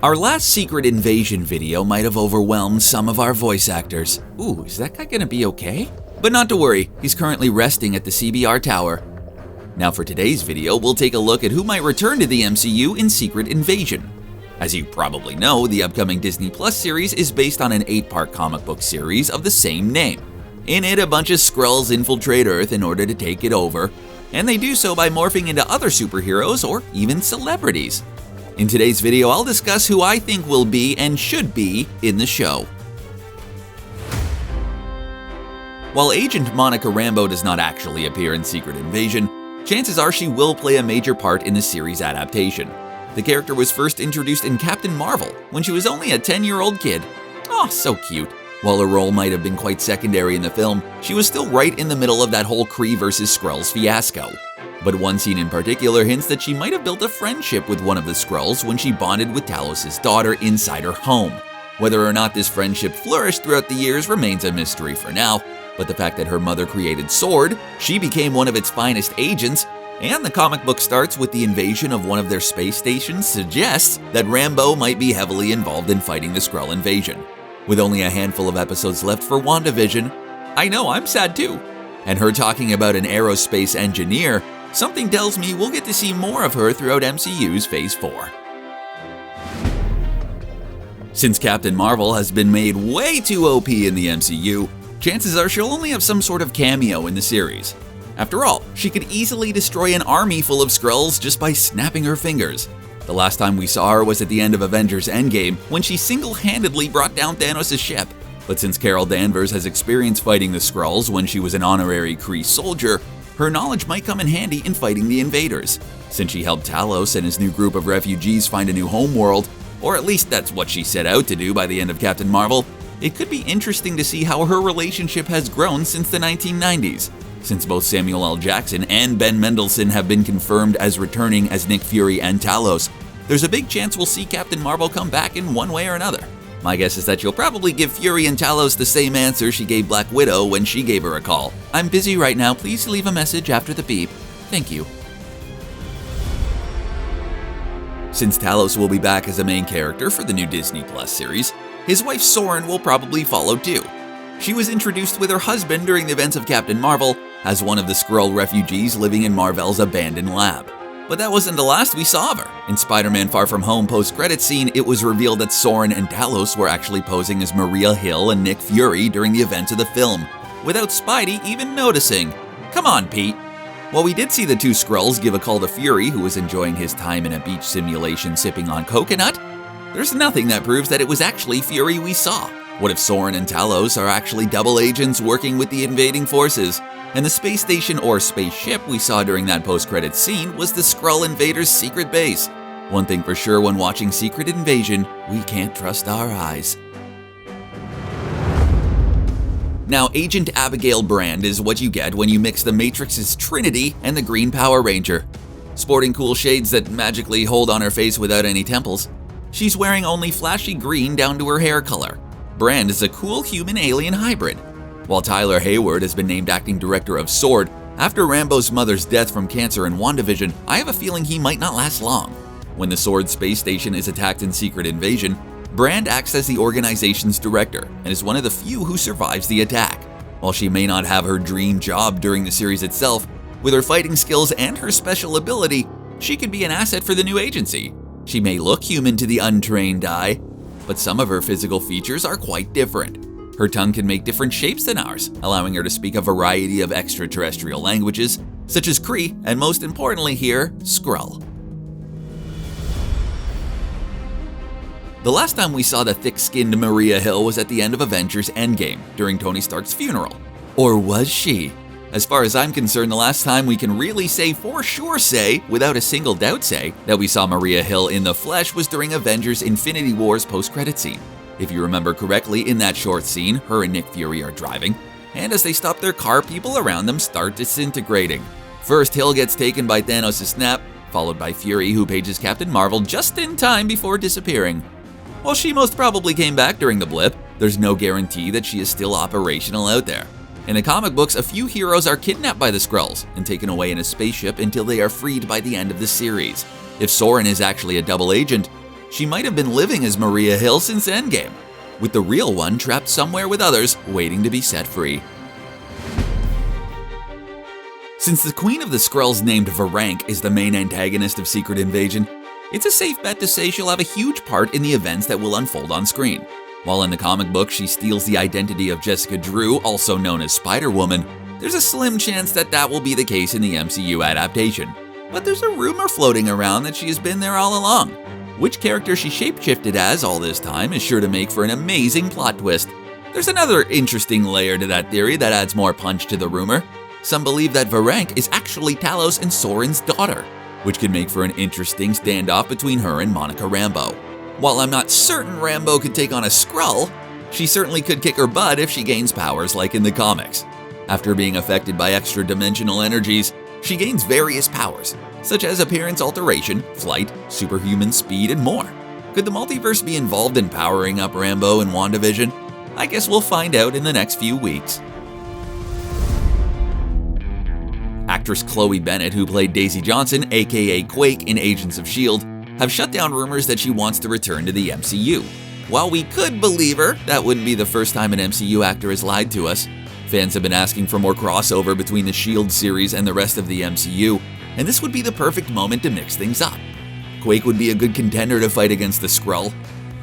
Our last Secret Invasion video might have overwhelmed some of our voice actors. Ooh, is that guy gonna be okay? But not to worry, he's currently resting at the CBR Tower. Now for today's video, we'll take a look at who might return to the MCU in Secret Invasion. As you probably know, the upcoming Disney Plus series is based on an 8-part comic book series of the same name. In it, a bunch of Skrulls infiltrate Earth in order to take it over, and they do so by morphing into other superheroes or even celebrities. In today's video, I'll discuss who I think will be and should be in the show. While Agent Monica Rambeau does not actually appear in Secret Invasion, chances are she will play a major part in the series adaptation. The character was first introduced in Captain Marvel when she was only a 10-year-old kid. Oh, so cute. While her role might have been quite secondary in the film, she was still right in the middle of that whole Kree versus Skrulls fiasco. But one scene in particular hints that she might have built a friendship with one of the Skrulls when she bonded with Talos' daughter inside her home. Whether or not this friendship flourished throughout the years remains a mystery for now, but the fact that her mother created SWORD, she became one of its finest agents, and the comic book starts with the invasion of one of their space stations suggests that Rambeau might be heavily involved in fighting the Skrull invasion. With only a handful of episodes left for WandaVision, I know I'm sad too. And her talking about an aerospace engineer, something tells me we'll get to see more of her throughout MCU's Phase 4. Since Captain Marvel has been made way too OP in the MCU, chances are she'll only have some sort of cameo in the series. After all, she could easily destroy an army full of Skrulls just by snapping her fingers. The last time we saw her was at the end of Avengers Endgame when she single-handedly brought down Thanos' ship. But since Carol Danvers has experience fighting the Skrulls when she was an honorary Kree soldier, her knowledge might come in handy in fighting the invaders. Since she helped Talos and his new group of refugees find a new homeworld, or at least that's what she set out to do by the end of Captain Marvel, it could be interesting to see how her relationship has grown since the 1990s. Since both Samuel L. Jackson and Ben Mendelsohn have been confirmed as returning as Nick Fury and Talos, there's a big chance we'll see Captain Marvel come back in one way or another. My guess is that she'll probably give Fury and Talos the same answer she gave Black Widow when she gave her a call. "I'm busy right now, please leave a message after the beep. Thank you." Since Talos will be back as a main character for the new Disney Plus series, his wife Soren will probably follow too. She was introduced with her husband during the events of Captain Marvel as one of the Skrull refugees living in Marvel's abandoned lab. But that wasn't the last we saw of her. In Spider-Man Far From Home post-credits scene, it was revealed that Soren and Talos were actually posing as Maria Hill and Nick Fury during the events of the film, without Spidey even noticing. Come on, Pete. While we did see the two Skrulls give a call to Fury, who was enjoying his time in a beach simulation sipping on coconut, there's nothing that proves that it was actually Fury we saw. What if Soren and Talos are actually double agents working with the invading forces? And the space station or spaceship we saw during that post-credits scene was the Skrull invaders' secret base. One thing for sure when watching Secret Invasion, we can't trust our eyes. Now, Agent Abigail Brand is what you get when you mix the Matrix's Trinity and the Green Power Ranger. Sporting cool shades that magically hold on her face without any temples, she's wearing only flashy green down to her hair color. Brand is a cool human-alien hybrid. While Tyler Hayward has been named acting director of SWORD, after Rambeau's mother's death from cancer in WandaVision, I have a feeling he might not last long. When the SWORD space station is attacked in Secret Invasion, Brand acts as the organization's director and is one of the few who survives the attack. While she may not have her dream job during the series itself, with her fighting skills and her special ability, she could be an asset for the new agency. She may look human to the untrained eye, but some of her physical features are quite different. Her tongue can make different shapes than ours, allowing her to speak a variety of extraterrestrial languages, such as Kree, and most importantly here, Skrull. The last time we saw the thick-skinned Maria Hill was at the end of Avengers Endgame, during Tony Stark's funeral. Or was she? As far as I'm concerned, the last time we can really say for sure without a single doubt that we saw Maria Hill in the flesh was during Avengers Infinity War's post-credit scene. If you remember correctly, in that short scene, her and Nick Fury are driving, and as they stop their car, people around them start disintegrating. First, Hill gets taken by Thanos' snap, followed by Fury, who pages Captain Marvel just in time before disappearing. While she most probably came back during the blip, there's no guarantee that she is still operational out there. In the comic books, a few heroes are kidnapped by the Skrulls and taken away in a spaceship until they are freed by the end of the series. If Soren is actually a double agent, she might have been living as Maria Hill since Endgame, with the real one trapped somewhere with others waiting to be set free. Since the Queen of the Skrulls named Veranke is the main antagonist of Secret Invasion, it's a safe bet to say she'll have a huge part in the events that will unfold on screen. While in the comic book she steals the identity of Jessica Drew, also known as Spider-Woman, there's a slim chance that that will be the case in the MCU adaptation. But there's a rumor floating around that she has been there all along. Which character she shapeshifted as all this time is sure to make for an amazing plot twist. There's another interesting layer to that theory that adds more punch to the rumor. Some believe that Veranke is actually Talos and Soren's daughter, which could make for an interesting standoff between her and Monica Rambeau. While I'm not certain Rambeau could take on a Skrull, she certainly could kick her butt if she gains powers like in the comics. After being affected by extra-dimensional energies, she gains various powers, such as appearance alteration, flight, superhuman speed, and more. Could the multiverse be involved in powering up Rambeau in WandaVision? I guess we'll find out in the next few weeks. Actress Chloe Bennett, who played Daisy Johnson, aka Quake in Agents of S.H.I.E.L.D., have shut down rumors that she wants to return to the MCU. While we could believe her, that wouldn't be the first time an MCU actor has lied to us. Fans have been asking for more crossover between the S.H.I.E.L.D. series and the rest of the MCU, and this would be the perfect moment to mix things up. Quake would be a good contender to fight against the Skrull,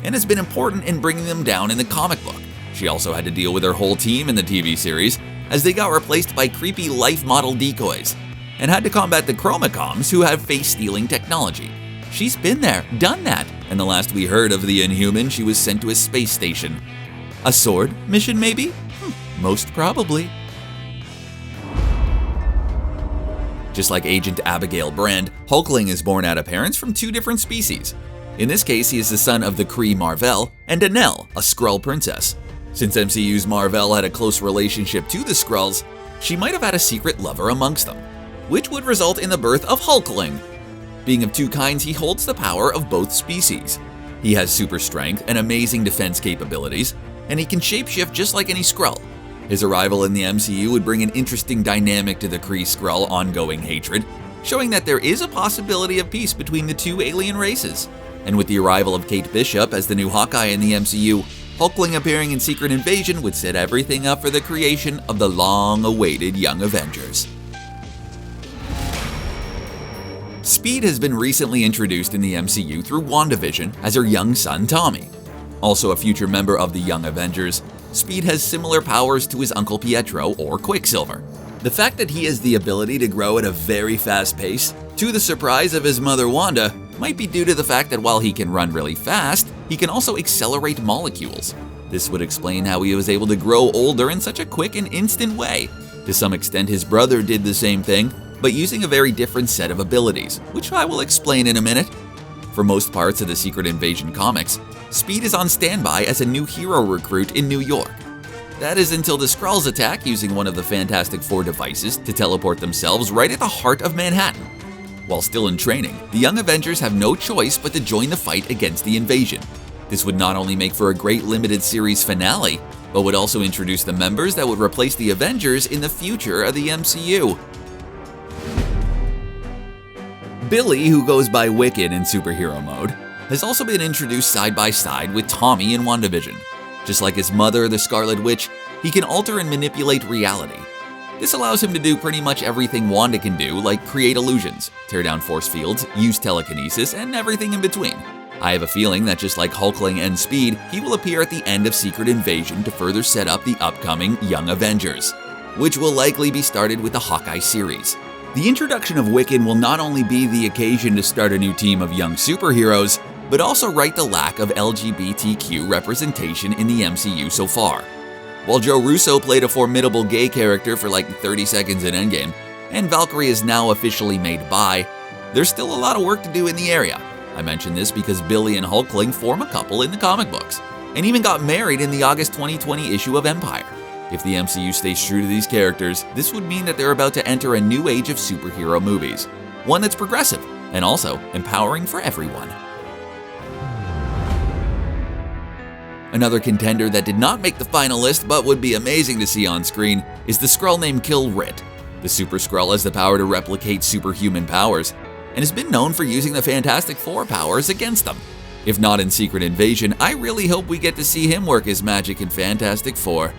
and has been important in bringing them down in the comic book. She also had to deal with her whole team in the TV series, as they got replaced by creepy life model decoys, and had to combat the Chromocoms who have face-stealing technology. She's been there, done that, and the last we heard of the Inhuman, she was sent to a space station. A sword mission, maybe? Most probably. Just like Agent Abigail Brand, Hulkling is born out of parents from two different species. In this case, he is the son of the Kree Mar-Vell and Anel, a Skrull princess. Since MCU's Mar-Vell had a close relationship to the Skrulls, she might have had a secret lover amongst them, which would result in the birth of Hulkling. Being of two kinds, he holds the power of both species. He has super strength and amazing defense capabilities, and he can shapeshift just like any Skrull. His arrival in the MCU would bring an interesting dynamic to the Kree-Skrull ongoing hatred, showing that there is a possibility of peace between the two alien races. And with the arrival of Kate Bishop as the new Hawkeye in the MCU, Hulkling appearing in Secret Invasion would set everything up for the creation of the long-awaited Young Avengers. Speed has been recently introduced in the MCU through WandaVision as her young son Tommy. Also a future member of the Young Avengers, Speed has similar powers to his uncle Pietro or Quicksilver. The fact that he has the ability to grow at a very fast pace, to the surprise of his mother Wanda, might be due to the fact that while he can run really fast, he can also accelerate molecules. This would explain how he was able to grow older in such a quick and instant way. To some extent, his brother did the same thing, but using a very different set of abilities, which I will explain in a minute. For most parts of the Secret Invasion comics, Speed is on standby as a new hero recruit in New York. That is until the Skrulls attack using one of the Fantastic Four devices to teleport themselves right at the heart of Manhattan. While still in training, the Young Avengers have no choice but to join the fight against the invasion. This would not only make for a great limited series finale, but would also introduce the members that would replace the Avengers in the future of the MCU. Billy, who goes by Wiccan in superhero mode, has also been introduced side by side with Tommy in WandaVision. Just like his mother, the Scarlet Witch, he can alter and manipulate reality. This allows him to do pretty much everything Wanda can do, like create illusions, tear down force fields, use telekinesis, and everything in between. I have a feeling that just like Hulkling and Speed, he will appear at the end of Secret Invasion to further set up the upcoming Young Avengers, which will likely be started with the Hawkeye series. The introduction of Wiccan will not only be the occasion to start a new team of young superheroes, but also right the lack of LGBTQ representation in the MCU so far. While Joe Russo played a formidable gay character for like 30 seconds in Endgame, and Valkyrie is now officially made bi, there's still a lot of work to do in the area. I mention this because Billy and Hulkling form a couple in the comic books, and even got married in the August 2020 issue of Empire. If the MCU stays true to these characters, this would mean that they're about to enter a new age of superhero movies, one that's progressive and also empowering for everyone. Another contender that did not make the final list but would be amazing to see on screen is the Skrull named Kill Rit. The Super Skrull has the power to replicate superhuman powers, and has been known for using the Fantastic Four powers against them. If not in Secret Invasion, I really hope we get to see him work his magic in Fantastic Four.